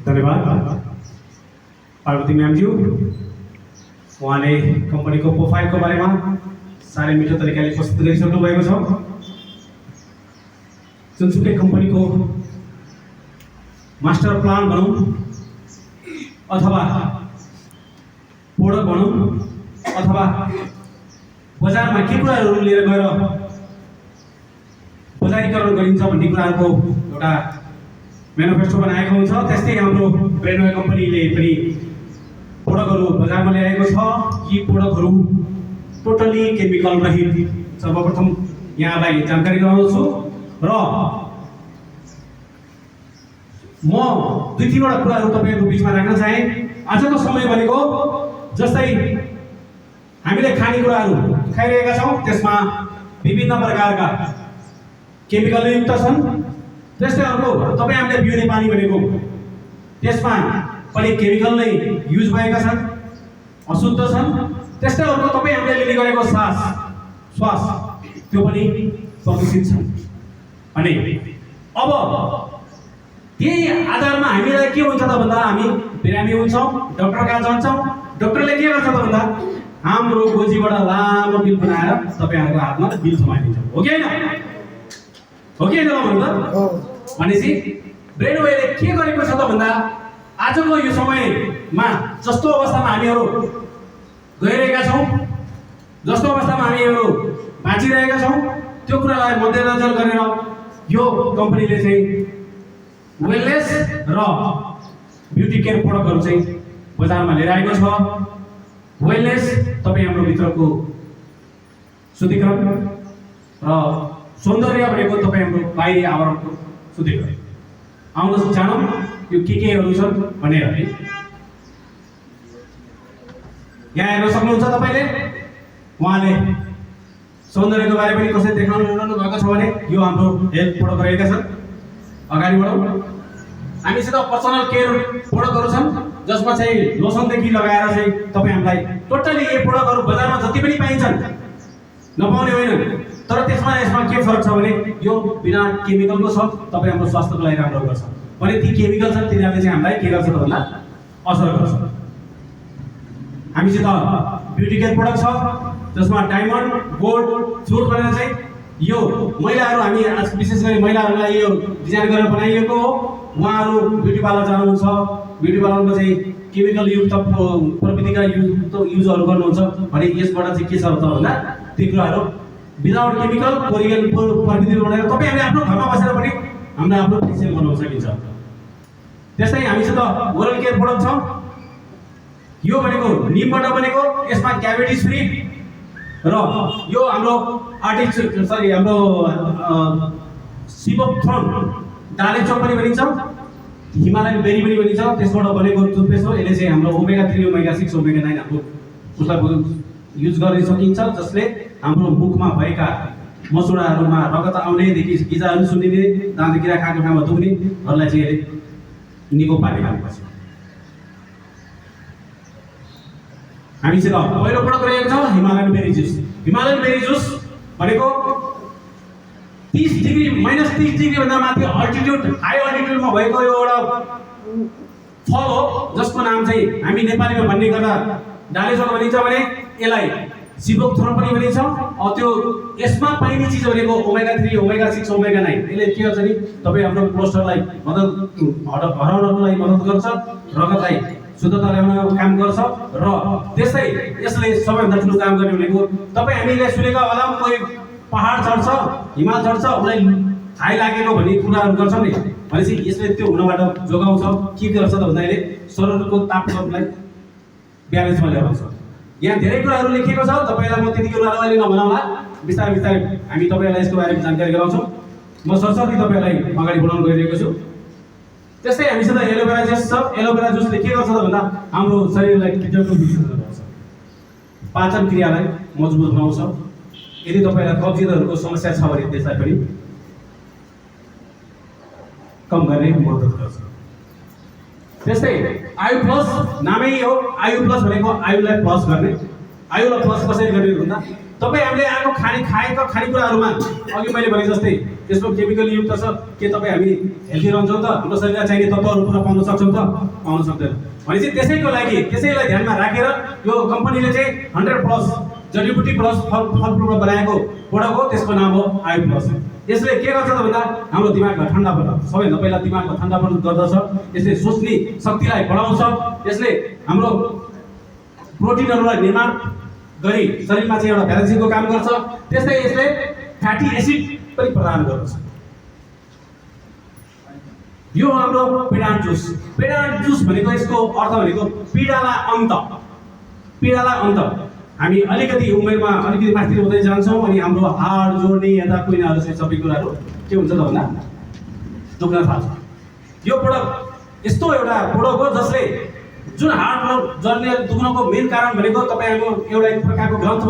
धन्यवाद पार्वती म्यामज्यू, उहाँले कम्पनीको प्रोफाइलको बारेमा साह्रै मिठो तरिकाले प्रस्तुत गरिसक्नु भएको छ। जुनसुकै कम्पनीको मास्टर प्लान भनौँ अथवा प्रोडक्ट भनौँ अथवा बजारमा के कुराहरू लिएर गएर बजारीकरण गरिन्छ भन्ने कुराहरूको एउटा म्यानिफेस्टो बनाएको हुन्छ। त्यस्तै हाम्रो ब्रेनवे कम्पनीले पनि प्रोडक्टहरू बजारमा ल्याएको छ। यी प्रोडक्टहरू टोटली केमिकल रहित। सर्वप्रथम यहाँलाई जानकारी गराउँछु र म दुई तीनवटा कुराहरू तपाईँहरूको बिचमा राख्न चाहे। आजको समय भनेको जस्तै हामीले खानेकुराहरू खाइरहेका छौँ, त्यसमा विभिन्न प्रकारका केमिकल युक्त छन्। त्यस्तै अर्को तपाईँ हामीले पिउने पानी भनेको त्यसमा पनि केमिकल नै युज भएका छन्, अशुद्ध छन्। त्यस्तै अर्को तपाईँ हामीले लिने गरेको श्वास त्यो पनि प्रदूषित छन्। अनि अब त्यही आधारमा हामीलाई के हुन्छ त भन्दा हामी बिरामी हुन्छौँ, डाक्टर कहाँ जान्छौँ। डाक्टरले के गर्छ त भन्दा हाम्रो गोजीबाट लामो बिल बनाएर तपाईँहरूको हातमा बिल थमाइदिन्छ। हो कि होइन? हो कि होइन भन्नु त? भनेपछि ब्रेनवेले के गरेको छ त भन्दा आजको यो समयमा जस्तो अवस्थामा हामीहरू गइरहेका छौँ, जस्तो अवस्थामा हामीहरू बाँचिरहेका छौँ, त्यो कुरालाई मध्यनजर गरेर यो कम्पनीले चाहिँ वेलनेस र ब्युटी केयर प्रोडक्टहरू चाहिँ बजारमा लिएर आएको छ। वेलनेस तपाईँ हाम्रो भित्रको शुद्धिकरण र सौन्दर्य भनेको तपाईँ हाम्रो बाहिरी आवरणको शुद्धिकरण। आउनुहोस् जानौँ यो केहरू छन् भनेर है। यहाँ हेर्न सक्नुहुन्छ तपाईँले, उहाँले सौन्दर्यको बारे पनि कसरी देखाउनु भएको छ भने यो हाम्रो हेल्थ प्रोडक्ट रहेका छन्। अगाडि बढौँ। हामीसित पर्सनल केयर प्रोडक्टहरू छन् जसमा चाहिँ लोसनदेखि लगाएर चाहिँ तपाईँ हामीलाई टोटली यो प्रोडक्टहरू बजारमा जति पनि पाइन्छन् नपाउने होइन। तर त्यसमा यसमा के फरक छ भने यो बिना केमिकलको छ, तपाईँ हाम्रो स्वास्थ्यको लागि राम्रो गर्छ। भने ती केमिकल छन् तिनीहरूले चाहिँ हामीलाई के गर्छ त भन्दा असर गर्छ। हामीसित ब्युटी केयर प्रोडक्ट छ जसमा डायमन्ड, गोल्ड, फ्रुट भनेर चाहिँ यो महिलाहरू, हामी आज विशेष गरी महिलाहरूलाई यो डिजाइन गरेर बनाइएको हो। उहाँहरू ब्युटी पार्लर जानुहुन्छ, ब्युटी पार्लरमा चाहिँ केमिकल युक्त प्रविधिका युजहरू गर्नुहुन्छ भने यसबाट चाहिँ के छ त भन्दा ती कुराहरू विदाउट केमिकल कोरियन प्रविधि बनाएर तपाईँ हामीले आफ्नो घरमा बसेर पनि हामीले आफ्नो फेसियल बनाउन सकिन्छ। त्यस्तै हामीसित ओरल केयर प्रोडक्ट छ। यो भनेको निमबाट बनेको, यसमा क्याभिटिज फ्री र यो हाम्रो हाम्रो सिबोथ्रोन डालेचोक पनि भनिन्छ, हिमालयन बेरी पनि भनिन्छ, त्यसबाट बनेको टुथपेस्ट हो। यसले चाहिँ हाम्रो ओमेगा 3, ओमेगा 6, ओमेगा 9 हाम्रो उसलाई युज गर्न सकिन्छ, जसले हाम्रो मुखमा भएका मसुडाहरूमा रगत आउनेदेखि गिजाहरू सुनिने, दाँत किरा खाएको ठाउँमा दुख्नेहरूलाई चाहिँ यसले निको पारिरहेको छ। हामीसित पहिलो प्रोडक्ट रहेको छ हिमालयन बेरी जुस। हिमालयन बेरी जुस भनेको 30 डिग्री -30 डिग्री भन्दा माथि अल्टिट्युड, हाई अल्टिट्युडमा भएको यो एउटा फल हो जसको नाम चाहिँ हामी नेपालीमा भन्ने गर्दा डालेचोक भनिन्छ भने यसलाई सिबोथ्रोन पनि भनिन्छ। त्यो यसमा पाइने चिज भनेको ओमेगा 3, ओमेगा 6, ओमेगा 9। यसले के गर्छ नि तपाईँ हाम्रो कोलेस्ट्रोललाई हराउनको लागि मद्दत गर्छ, रगतलाई शुद्धता ल्याउन काम गर्छ र त्यस्तै यसले सबैभन्दा ठुलो काम गर्ने भनेको तपाईँ हामीले सुनेको होला कोही पहाड चढ्छ, हिमाल चढ्छ, उसलाई हाई लागेको भन्ने कुराहरू गर्छ नि। भनेपछि यसले त्यो हुनबाट जोगाउँछ। के गर्छ त भन्दा यसले शरीरको तापक्रमलाई ब्यालेन्समा ल्याउँछ। यहाँ धेरै कुराहरू लेखिएको छ, तपाईँलाई म त्यति कुराहरू अहिले नभनौँला, बिस्तारै बिस्तारै हामी तपाईँलाई यसको बारेमा जानकारी गराउँछौँ। म सरसर्ती तपाईँलाई अगाडि बढाउन गइरहेको छु। त्यस्तै हामीसित एलोभेरा जुस छ। एलोभेरा जुसले के गर्छ त भन्दा हाम्रो शरीरलाई किटाणु विसर्जन गर्छ, पाचन क्रियालाई मजबुत बनाउँछ। यदि तपाईँलाई कब्जियतहरूको समस्या छ भने त्यसलाई पनि कम गर्ने मद्दत गर्छ। त्यस्तै आयु प्लस नामै हो। आयु प्लस भनेको आयुलाई प्लस गर्ने। आयुलाई प्लस कसरी गर्ने भन्दा तपाईँ हामीले खाएका खानेकुराहरूमा अघि मैले भने जस्तै त्यसमा केमिकल युक्त छ के तपाईँ हामी हेल्दी रहन्छौँ त हाम्रो शरीरलाई चाहिने तत्त्वहरू पुरा पाउन सक्छौँ त पाउन सक्दैन भनेपछि त्यसैको लागि त्यसैलाई ध्यानमा राखेर यो कम्पनीले चाहिँ 100+ जडीबुटी प्लस फलफुलबाट बनाएको प्रोडक्ट हो त्यसको नाम हो आयु प्लस यसले के गर्छ त भन्दा हाम्रो दिमागलाई ठन्डा बनाउँछ सबैभन्दा पहिला दिमागलाई ठन्डा बनाउनु गर्दछ यसले सोच्ने शक्तिलाई बढाउँछ यसले हाम्रो प्रोटिनहरूलाई निर्माण गरी शरीरमा चाहिँ एउटा ब्यालेन्सिङको काम गर्छ त्यस्तै यसले फ्याटी एसिड पनि प्रदान गर्दछ यो हाम्रो पेडान्ट जुस भनेको यसको अर्थ भनेको पीडालाई अन्त हामी अलिकति उमेरमा अलिकति माथि हुँदै जान्छौँ अनि हाम्रो हाड जोड्ने यता कुइनाहरू चाहिँ सबै कुराहरू के हुन्छ त भन्दा दुख्न थाल्छ यो प्रोडक्ट यस्तो एउटा प्रोडक्ट हो जसले जुन हाड जोड्ने दुख्नको मेन कारण भनेको तपाईँको एउटा एक प्रकारको ग्रन्थि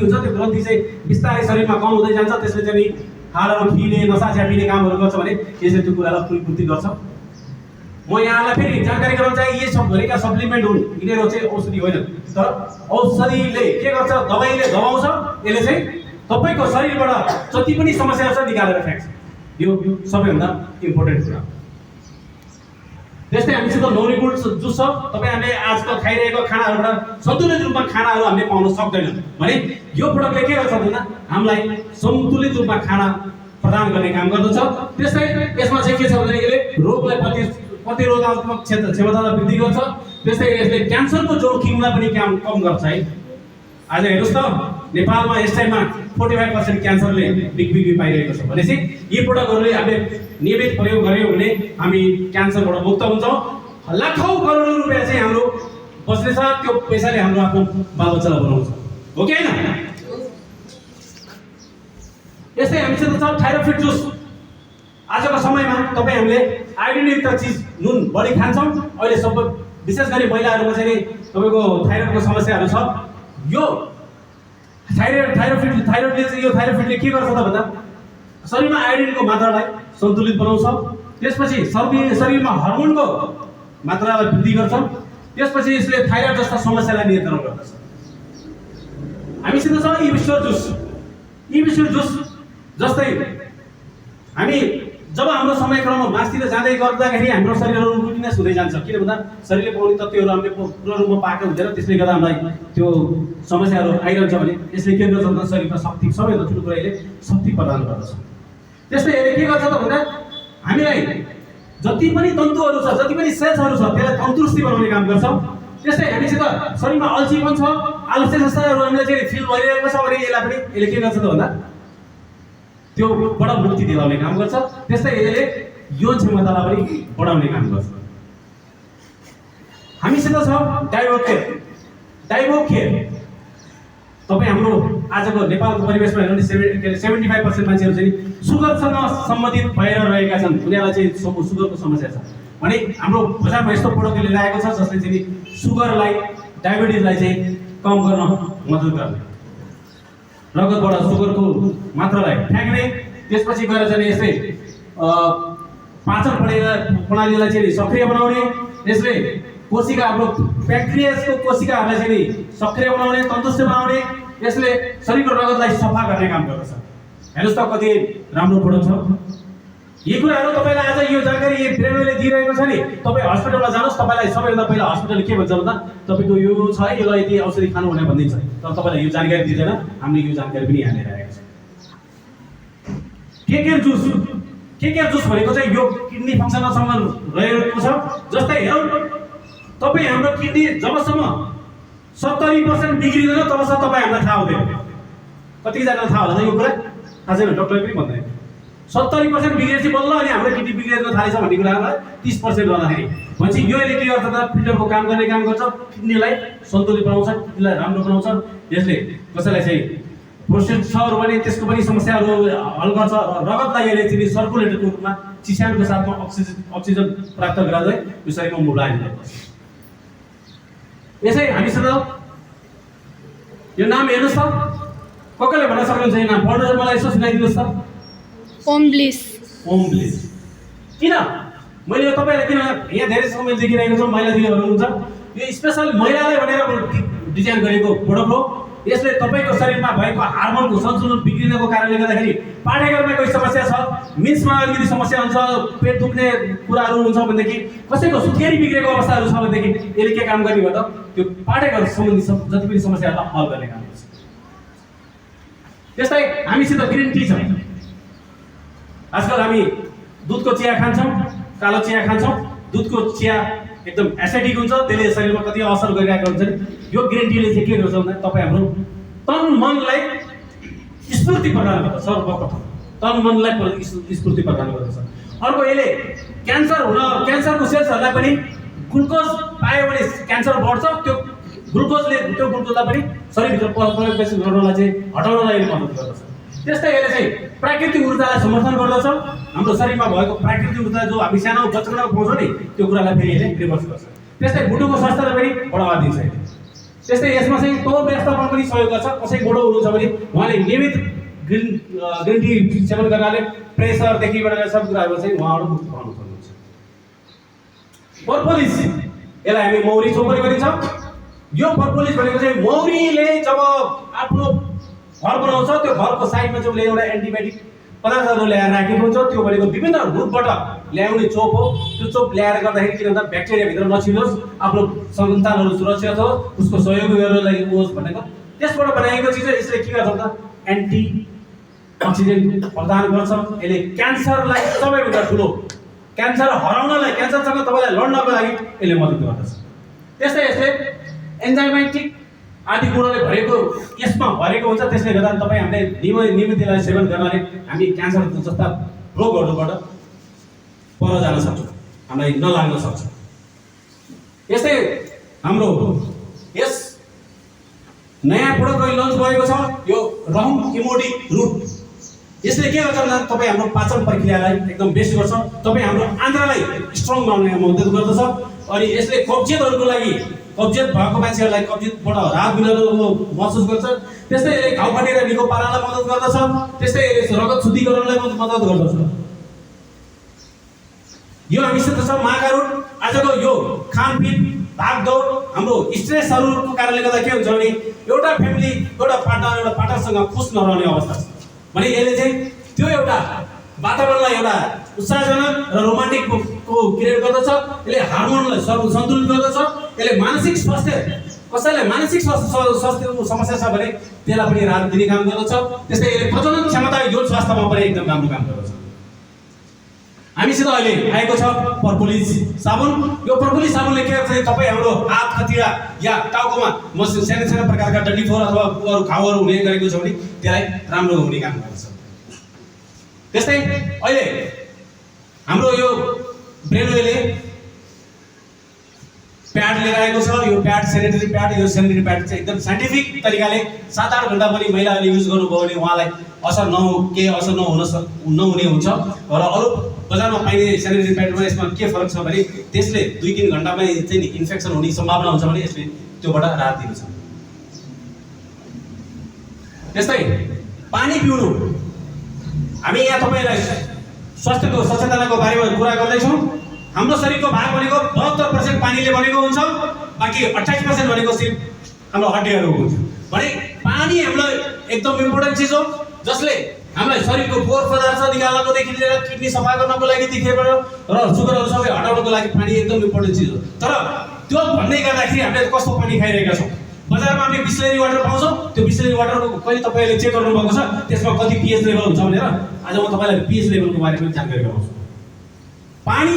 हुन्छ त्यो ग्रन्थि चाहिँ बिस्तारै शरीरमा कम हुँदै जान्छ त्यसले चाहिँ हाडहरू खिने नसा च्यापिने कामहरू गर्छ भने यसले त्यो कुरालाई पूर्ति गर्छ म यहाँलाई फेरि जानकारी गराउन चाहे यी सब भएका सप्लिमेन्ट हुन् यिनीहरू चाहिँ औषधि होइन तर औषधिले के गर्छ दबाईले दबाउँछ यसले चाहिँ तपाईँको शरीरबाट जति पनि समस्याहरू छ निकालेर फ्याँक्छ यो सबैभन्दा इम्पोर्टेन्ट कुरा त्यस्तै हामीसित नौरीगुड जुस छ तपाईँहरूले आजकल खाइरहेको खानाहरूबाट सन्तुलित रूपमा खानाहरू हामीले पाउन सक्दैनौँ भने यो प्रोडक्टले के गर्छ भन्दा हामीलाई सन्तुलित रूपमा खाना प्रदान गर्ने काम गर्दछ त्यस्तै यसमा चाहिँ के छ भने यसले रोगलाई प्रतिरोधात्मक क्षमतालाई वृद्धि गर्छ त्यस्तै यसले क्यान्सरको जोखिमलाई पनि कम गर्छ है आज हेर्नुहोस् त नेपालमा यस टाइममा 45% क्यान्सरले बिक्री पाइरहेको छ भनेपछि यी प्रोडक्टहरूले हामीले नियमित प्रयोग गर्यौँ भने हामी क्यान्सरबाट मुक्त हुन्छौँ लाखौँ करोडौँ रुपियाँ चाहिँ हाम्रो बस्नेछ त्यो पैसाले हाम्रो आफ्नो बालबच्चालाई बनाउँछ हो कि होइन यस्तै हामीसित छ थाइरोइड जुस आजको समयमा तपाईँ हामीले आयोडिनयुक्त चिज नुन बढी खान्छौँ अहिले सब विशेष गरी महिलाहरूमा चाहिँ तपाईँको थाइरोइडको समस्याहरू छ यो थाइरोइडले के गर्छ त भन्दा शरीरमा आयोडिनको मात्रालाई सन्तुलित बनाउँछ त्यसपछि शरीरमा हर्मोनको मात्रालाई वृद्धि गर्छ त्यसपछि यसले थाइरोइड जस्ता समस्यालाई नियन्त्रण गर्दछ हामीसित छ इबिस्योर जुस जस्तै हामी जब हाम्रो समयक्रममा मासतिर जाँदै गर्दाखेरि हाम्रो शरीरहरू रुटिनेस हुँदै जान्छ किन भन्दा शरीरले पाउने तत्त्वहरू हामीले पूर्ण रूपमा पाएको हुँदैन त्यसले गर्दा हामीलाई त्यो समस्याहरू आइरहन्छ भने यसले के गर्छ भन्दा शरीरमा शक्ति सबैभन्दा ठुलो कुरा यसले शक्ति प्रदान गर्दछ त्यस्तै यसले के गर्छ त भन्दा हामीलाई जति पनि तन्तुहरू छ जति पनि सेल्सहरू छ त्यसलाई तन्दुरुस्ती बनाउने काम गर्छ त्यस्तै हामीसित शरीरमा अल्छीपन छ आलस्य जस्ताहरू हामीलाई चाहिँ फिल भइरहेको छ भने यसले के गर्छ त भन्दा त्यो बडा मुक्ति दिलाउने काम गर्छ त्यस्तै यसले यौन क्षमतालाई पनि बढाउने काम गर्छ हामीसित छ डाइबोकेयर तपाईँ हाम्रो आजको नेपालको परिवेशमा हेर्नु 75% मान्छेहरू चाहिँ सुगरसँग सम्बन्धित भएर रहेका छन् उनीहरूलाई चाहिँ सुगरको समस्या छ भने हाम्रो बजारमा यस्तो प्रोडक्ट लिएर आएको छ जसले चाहिँ सुगरलाई डायबिटिजलाई चाहिँ कम गर्न मद्दत गर्ने रगतबाट सुगरको मात्रालाई फ्याँक्ने त्यसपछि गएर चाहिँ यसले पाचन प्रणालीलाई चाहिँ सक्रिय बनाउने यसले कोशिका हाम्रो प्यान्क्रियासको कोशिकाहरूलाई चाहिँ सक्रिय बनाउने तन्दुरुस्त बनाउने यसले शरीरको रगतलाई सफा गर्ने काम गर्दछ हेर्नुहोस् त कति राम्रो प्रोडक्ट छ यी कुराहरू तपाईँलाई आज यो जानकारी ब्रेनले दिइरहेको छ नि तपाईँ हस्पिटलमा जानुहोस् तपाईँलाई सबैभन्दा पहिला हस्पिटलले के भन्छ भन्दा तपाईँको यो छ यसलाई यति औषधि खानु भनेर भनिदिन्छ तर तपाईँलाई यो जानकारी दिँदैन हामीले यो जानकारी पनि यहाँ लिएर आएको छ केकेयर जुस भनेको चाहिँ यो किडनी फङ्सनसँग रहेको छ जस्तै हेरौँ तपाईँ हाम्रो किडनी जबसम्म 70% बिग्रिँदैन तबसम्म तपाईँ हामीलाई थाहा हुँदैन कतिजनालाई थाहा होला त यो कुरा थाहा छैन डक्टरले पनि भन्दैन 70% बिग्रेपछि बल्ल अनि हाम्रो किडनी बिग्रेर थालेछ भन्ने कुरालाई 30% गर्दाखेरि भनेपछि यो यसले के गर्छ त फिल्टरको काम गर्ने काम गर्छ किडनीलाई सन्तुलित बनाउँछ किडनीलाई राम्रो बनाउँछ यसले कसैलाई चाहिँ प्रोस्टेटहरू पनि त्यसको पनि समस्याहरू हल गर्छ रगतलाई यसले चाहिँ सर्कुलेटरको रूपमा चिसानको साथमा अक्सिजन प्राप्त गराउँदै यो शरीरमा मोबिलाइज गर्छ यसै हामीसँग यो नाम हेर्नुहोस् त कसले भन्न सक्नुहुन्छ यो नाम पढ्नु मलाई यसो सुनाइदिनुहोस् त ओम्ब्लिस किन मैले यो तपाईँलाई किन यहाँ धेरै समय देखिरहेको छु महिला दिदीहरू हुनुहुन्छ यो स्पेसल महिलालाई भनेर डिजाइन गरेको प्रोडक्ट हो यसले तपाईँको शरीरमा भएको हार्मोनको सन्तुलन बिग्रिनको कारणले गर्दाखेरि पाठेघरमा कोही समस्या छ, मिसमा अलिकति समस्या हुन्छ, पेट दुख्ने कुराहरू हुन्छ भनेदेखि, कसैको सुत्केरी बिग्रेको अवस्थाहरू छ भनेदेखि यसले के काम गर्ने हो त? त्यो पाठेघर सम्बन्धी जति पनि समस्याहरूलाई हल गर्ने काम गर्छ। त्यस्तै हामीसित ग्रिन टी छ। आजकल हामी दुधको चिया खान्छौँ, कालो चिया खान्छौँ। दुधको चिया एकदम एसिडिक हुन्छ, त्यसले शरीरमा कति असर गरिरहेको हुन्छ। यो ग्रिन टीले चाहिँ के गर्छ भन्दा तपाईँ हाम्रो तन मनलाई स्फूर्ति प्रदान गर्छ। सर्वप्रथम तन मनलाई स्फूर्ति प्रदान गर्दछ। अर्को यसले क्यान्सरको सेल्सहरूलाई पनि ग्लुकोज पायो भने क्यान्सर बढ्छ। त्यो ग्लुकोजलाई पनि शरीरभित्र प्रवेश गर्नलाई चाहिँ हटाउनलाई यसले मद्दत गर्दछ। त्यस्तै यसले चाहिँ प्राकृतिक ऊर्जालाई समर्थन गर्दछ। हाम्रो शरीरमा भएको प्राकृतिक ऊर्जा जो हामी सानो बचपनमा पाउँछौँ नि, त्यो कुरालाई फेरि यसले रिभर्स गर्छ। त्यस्तै मुटुको स्वास्थ्यलाई पनि बढावा दिन्छ। त्यस्तै यसमा चाहिँ तौल व्यवस्थापन पनि सहयोग गर्छ। कसै गोडो हुनुहुन्छ भने उहाँले नियमित ग्रिन टी सेवन गर्नाले प्रेसरदेखिबाट सब कुराहरू चाहिँ उहाँबाट मुक्त पाउन सक्नुहुन्छ। पर्पोलिस, यसलाई हामी मौरी चोक पनि भनिन्छ। यो पर्पोलिस भनेको चाहिँ मौरीले जब आफ्नो घर बनाउँछ, त्यो घरको साइडमा चाहिँ उसले एउटा एन्टिबायोटिक पदार्थहरू ल्याएर राखेको हुन्छ। त्यो भनेको विभिन्न रुटबाट ल्याउने चोप हो। त्यो चोप ल्याएर गर्दाखेरि के भन्छ, ब्याक्टेरियाभित्र नछिरोस्, आफ्नो सन्तानहरू सुरक्षित होस्, उसको सहयोग गर्नलाई होस् भनेको त्यसबाट बनाएको चिज हो। यसले के गर्छ त, एन्टी अक्सिडेन्ट प्रदान गर्छ। यसले क्यान्सरलाई सबैभन्दा ठुलो क्यान्सर हराउनलाई, क्यान्सरसँग तपाईँलाई लड्नको लागि यसले मद्दत गर्दछ। त्यस्तै यसले एन्जाइमेटिक आदि गुणले यसमा भरेको हुन्छ। त्यसले गर्दा तपाईँ हामीले नियमित यसलाई सेवन गर्नाले हामी क्यान्सर जस्ता रोगहरूबाट पर जान सक्छौँ, हामीलाई नलाग्न सक्छ। यस्तै हाम्रो यस नयाँ प्रोडक्ट लन्च भएको छ, यो रहम इमोडी रुट। यसले के गर्छ भन्दा तपाईँ हाम्रो पाचन प्रक्रियालाई एकदम बेस्ट गर्छ। तपाईँ हाम्रो आन्द्रालाई स्ट्रङ बनाउनमा मद्दत गर्दछ। अनि यसले कब्जियतहरूको लागि, कब्जियत भएको मान्छेहरूलाई कब्जियतबाट राहत मिल्नु महसुस गर्छ। त्यस्तै यसले घाउ फाटेर निको पार्नलाई मद्दत गर्दछ। त्यस्तै यसले रगत शुद्धिकरणलाई मद्दत गर्दछ। यो हामीसित छ माका रुट। आजको यो खानपिन, भागदौड, हाम्रो स्ट्रेसहरूको कारणले गर्दा के हुन्छ भने एउटा फ्यामिली, एउटा पार्टनरसँग खुस नरहने अवस्था छ भने यसले चाहिँ त्यो एउटा वातावरणलाई एउटा उत्साहजनक र रोमान्टिक को क्रिएट गर्दछ। यसले हार्मोनलाई सन्तुलित गर्दछ। यसले मानसिक स्वास्थ्य, कसैलाई मानसिक स्वास्थ्यको समस्या छ भने त्यसलाई पनि राहत दिने काम गर्दछ। त्यस्तै यसले प्रजनन क्षमता, यो स्वास्थ्यमा पनि एकदम राम्रो काम गर्दछ। हामीसित अहिले आएको छ पर्पोलिस साबुन। यो पर्पोलिस साबुनले के गर्छ, तपाईँ हाम्रो हात खतिरा या टाउकोमा सानो प्रकारका डन्डीफोर अथवा अरू घाउहरू हुने गरेको छ भने त्यसलाई राम्रो हुने काम गर्दछ। त्यस्तै अहिले हाम्रो यो ब्रेनोले प्याड लिएर आएको छ। यो प्याड सेनिटरी प्याड, यो सेनिटरी प्याड चाहिँ एकदम साइन्टिफिक तरिकाले 7-8 घण्टा पनि महिलाहरूले युज गर्नुभयो भने उहाँलाई असर नहुने हुन्छ। र अरू बजारमा पाइने सेनिटरी प्याडमा यसमा के फरक छ भने त्यसले 2-3 घण्टामै चाहिँ इन्फेक्सन हुने सम्भावना हुन्छ भने यसले त्योबाट राहत दिन्छ। त्यस्तै पानी पिउनु, हामी यहाँ तपाईँलाई स्वास्थ्यको सचेतनाको बारेमा कुरा गर्दैछौँ। हाम्रो शरीरको भाग भनेको 72% पानीले बनेको हुन्छ, बाँकी 28% भनेको सिर्फ हाम्रो हड्डीहरू हुन्छ। भने पानी हामीलाई एकदम इम्पोर्टेन्ट चिज हो, जसले हामीलाई शरीरको फोहोर पदार्थ निकाल्नकोदेखि लिएर किडनी सफा गर्नको लागिदेखिबाट र सुगरहरू सबै हटाउनको लागि पानी एकदम इम्पोर्टेन्ट चिज हो। तर त्यो भन्दै गर्दाखेरि हामीले कस्तो पानी खाइरहेका छौँ। बजारमा हामी बिस्लेरी वाटर पाउँछौँ। त्यो बिस्लेरी वाटरको कहिले तपाईँले चेक गर्नुभएको छ त्यसमा कति पिएच लेभल हुन्छ भनेर? आज म तपाईँलाई पिएच लेभलको बारेमा जानकारी गराउँछु। पानी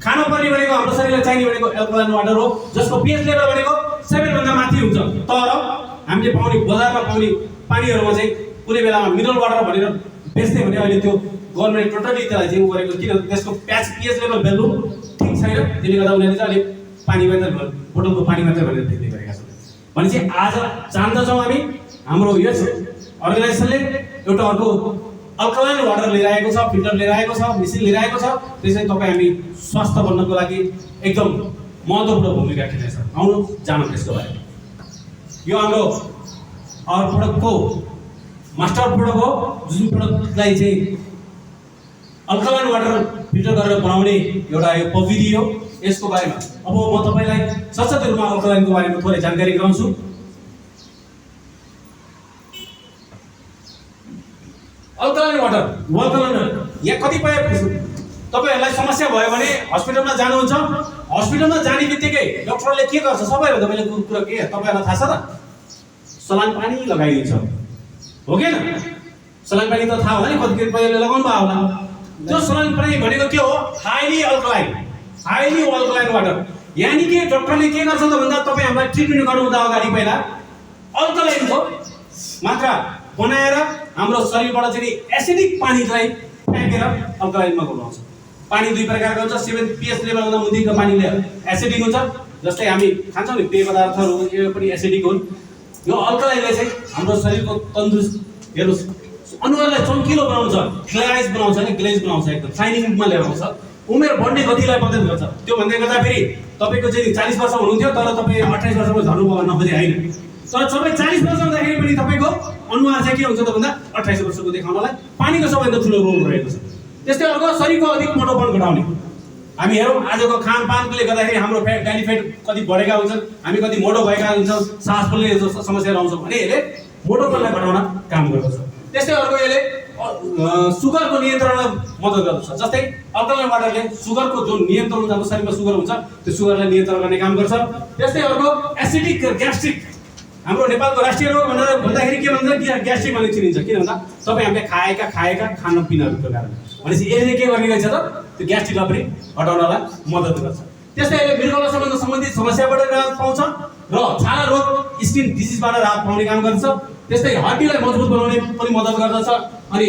खानुपर्ने भनेको हाम्रो शरीरलाई चाहिने भनेको एल्कलाइन वाटर हो, जसको पिएच लेभल भनेको 7 भन्दा माथि हुन्छ। तर हामीले पाउने बजारमा पाउने पानीहरूमा चाहिँ कुनै बेलामा मिनरल वाटर भनेर बेच्ने भने अहिले त्यो गभर्नमेन्ट टोटली त्यसलाई चाहिँ गरेको, किन त्यसको पिएच लेभल भ्यालु ठिक छैन। त्यसले गर्दा उनीहरूले चाहिँ अलिक पानी मात्रै, बोतलको पानी मात्रै भनेर बेच्ने गरेका छन्। भनेपछि आज जान्दछौँ हामी, हाम्रो यस अर्गनाइजेसनले एउटा अर्को अल्कलाइन वाटर लिएर आएको छ, फिल्टर लिएर आएको छ, मेसिन लिएर आएको छ। त्यसैले तपाईँ हामी स्वास्थ्य बन्नको लागि एकदम महत्त्वपूर्ण भूमिका खेल्नेछ। आउनु जानु त्यसको बारेमा। यो हाम्रो प्रोडक्टको मास्टर प्रोडक्ट हो, जुन प्रोडक्टलाई चाहिँ अल्कलाइन वाटर फिल्टर गरेर बनाउने एउटा यो प्रविधि हो। यसको बारेमा अब म तपाईँलाई सचेत रूपमा अल्कलाइनको बारेमा थोरै जानकारी गराउँछु। अल्कलाइन वाटर यहाँ कतिपय तपाईहरूलाई समस्या भयो भने हस्पिटलमा जानुहुन्छ, हस्पिटलमा जाने बित्तिकै डाक्टरले के गर्छ सबैभन्दा पहिला कुरा के तपाईँहरूलाई थाहा छ त? सलाइन पानी लगाइदिन्छ, हो कि न? सलाइन पानी त थाहा होला नि, कति पहिला लगाउनु भयो होला। त्यो सलाइन पानी भनेको के हो? Highly alkaline water. यानि कि डाक्टरले के गर्छ त भन्दा तपाईँ हामीलाई ट्रिटमेन्ट गर्नुभन्दा अगाडि पहिला अल्कलाइनको मात्रा बनाएर हाम्रो शरीरबाट चाहिँ एसिडिक पानीलाई फ्याँकेर अल्कलाइनमा बनाउँछ। पानी दुई प्रकारको हुन्छ, 7 pH लेभलभन्दा मुनिको पानीले एसिडिक हुन्छ, जस्तै हामी खान्छौँ नि पेय पदार्थहरू यो पनि एसिडिक हुन्। यो अल्कलाइनले चाहिँ हाम्रो शरीरको तन्दुरुस्त हेर्नुहोस् अनुहारलाई चम्किलो बनाउँछ, ग्लेज बनाउँछ, एकदम साइनिङमा लिएर आउँछ, उमेर बढ्ने गतिलाई मद्दत गर्छ। त्यो भन्दै गर्दा फेरि तपाईँको चाहिँ 40 वर्ष हुनुहुन्थ्यो तर तपाईँ 28 वर्षमा झर्नुभयो भन्न खोजे होइन। तर तपाईँ 40 वर्ष हुँदाखेरि पनि तपाईँको अनुहार चाहिँ के हुन्छ त भन्दा 28 वर्षको देखाउनलाई पानीको सबैभन्दा ठुलो रोल रहेको छ। त्यस्तै अर्को शरीरको अधिक मोटोपन घटाउने। हामी हेरौँ आजको खानपानले गर्दाखेरि हाम्रो बेली फ्याट कति बढेका हुन्छन्, हामी कति मोटो भएका हुन्छौँ, सास फुल्ने समस्याहरू आउँछ भने यसले मोटोपनलाई घटाउन काम गर्दछ। त्यस्तै अर्को यसले सुगरको नियन्त्रणमा मद्दत गर्दछ। जस्तै अल्कलाइन वाटरले सुगरको जुन नियन्त्रण हुन्छ, हाम्रो शरीरमा सुगर हुन्छ त्यो सुगरलाई नियन्त्रण गर्ने काम गर्छ। त्यस्तै अर्को एसिडिक ग्यास्ट्रिक, हाम्रो नेपालको राष्ट्रिय रोग भनेर भन्दाखेरि के भन्छ ग्यास्ट्रिक भनेर चिनिन्छ। किन भन्दा तपाईँ हामीले खाएका खानापिनाहरूको कारण भनेपछि यसले के गर्ने रहेछ त त्यो ग्यास्ट्रिकलाई पनि हटाउनलाई मद्दत गर्छ। त्यस्तै यसले मृगौलासँग सम्बन्धित समस्याबाट राहत पाउँछ र छाला रोग स्किन डिजिजबाट राहत पाउने काम गर्छ। त्यस्तै हड्डीलाई मजबुत बनाउने पनि मद्दत गर्दछ अनि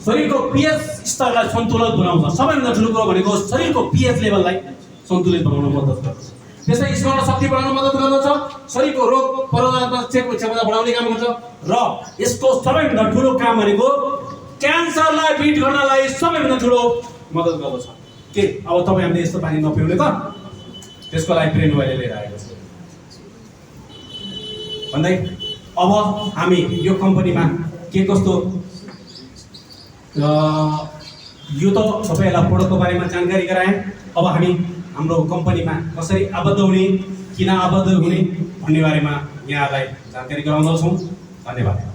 शरीरको पीएच स्तरलाई सन्तुलित बनाउँछ। सबैभन्दा ठुलो कुरो भनेको शरीरको पीएच लेभललाई सन्तुलित बनाउन मद्दत गर्दछ। त्यसै स्मरण शक्ति बढाउन मद्दत गर्दछ, शरीरको रोग प्रतिरोधक क्षमता बढाउने काम गर्छ र यसको सबैभन्दा ठुलो काम भनेको क्यान्सरलाई बिट गर्नलाई सबैभन्दा ठुलो मद्दत गर्दछ। के अब तपाईँ हामीले यस्तो पानी नपिउने त? त्यसको लागि ब्रेन ओइलले लिएर आएको छ भन्दै अब हामी यो कम्पनीमा के कस्तो यो त सबैलाई प्रोडक्टको बारेमा जानकारी गराएँ। अब हामी हाम्रो कम्पनीमा कसरी आबद्ध हुने, किन आबद्ध हुने भन्ने बारेमा यहाँलाई जानकारी गराउँदछौँ। धन्यवाद।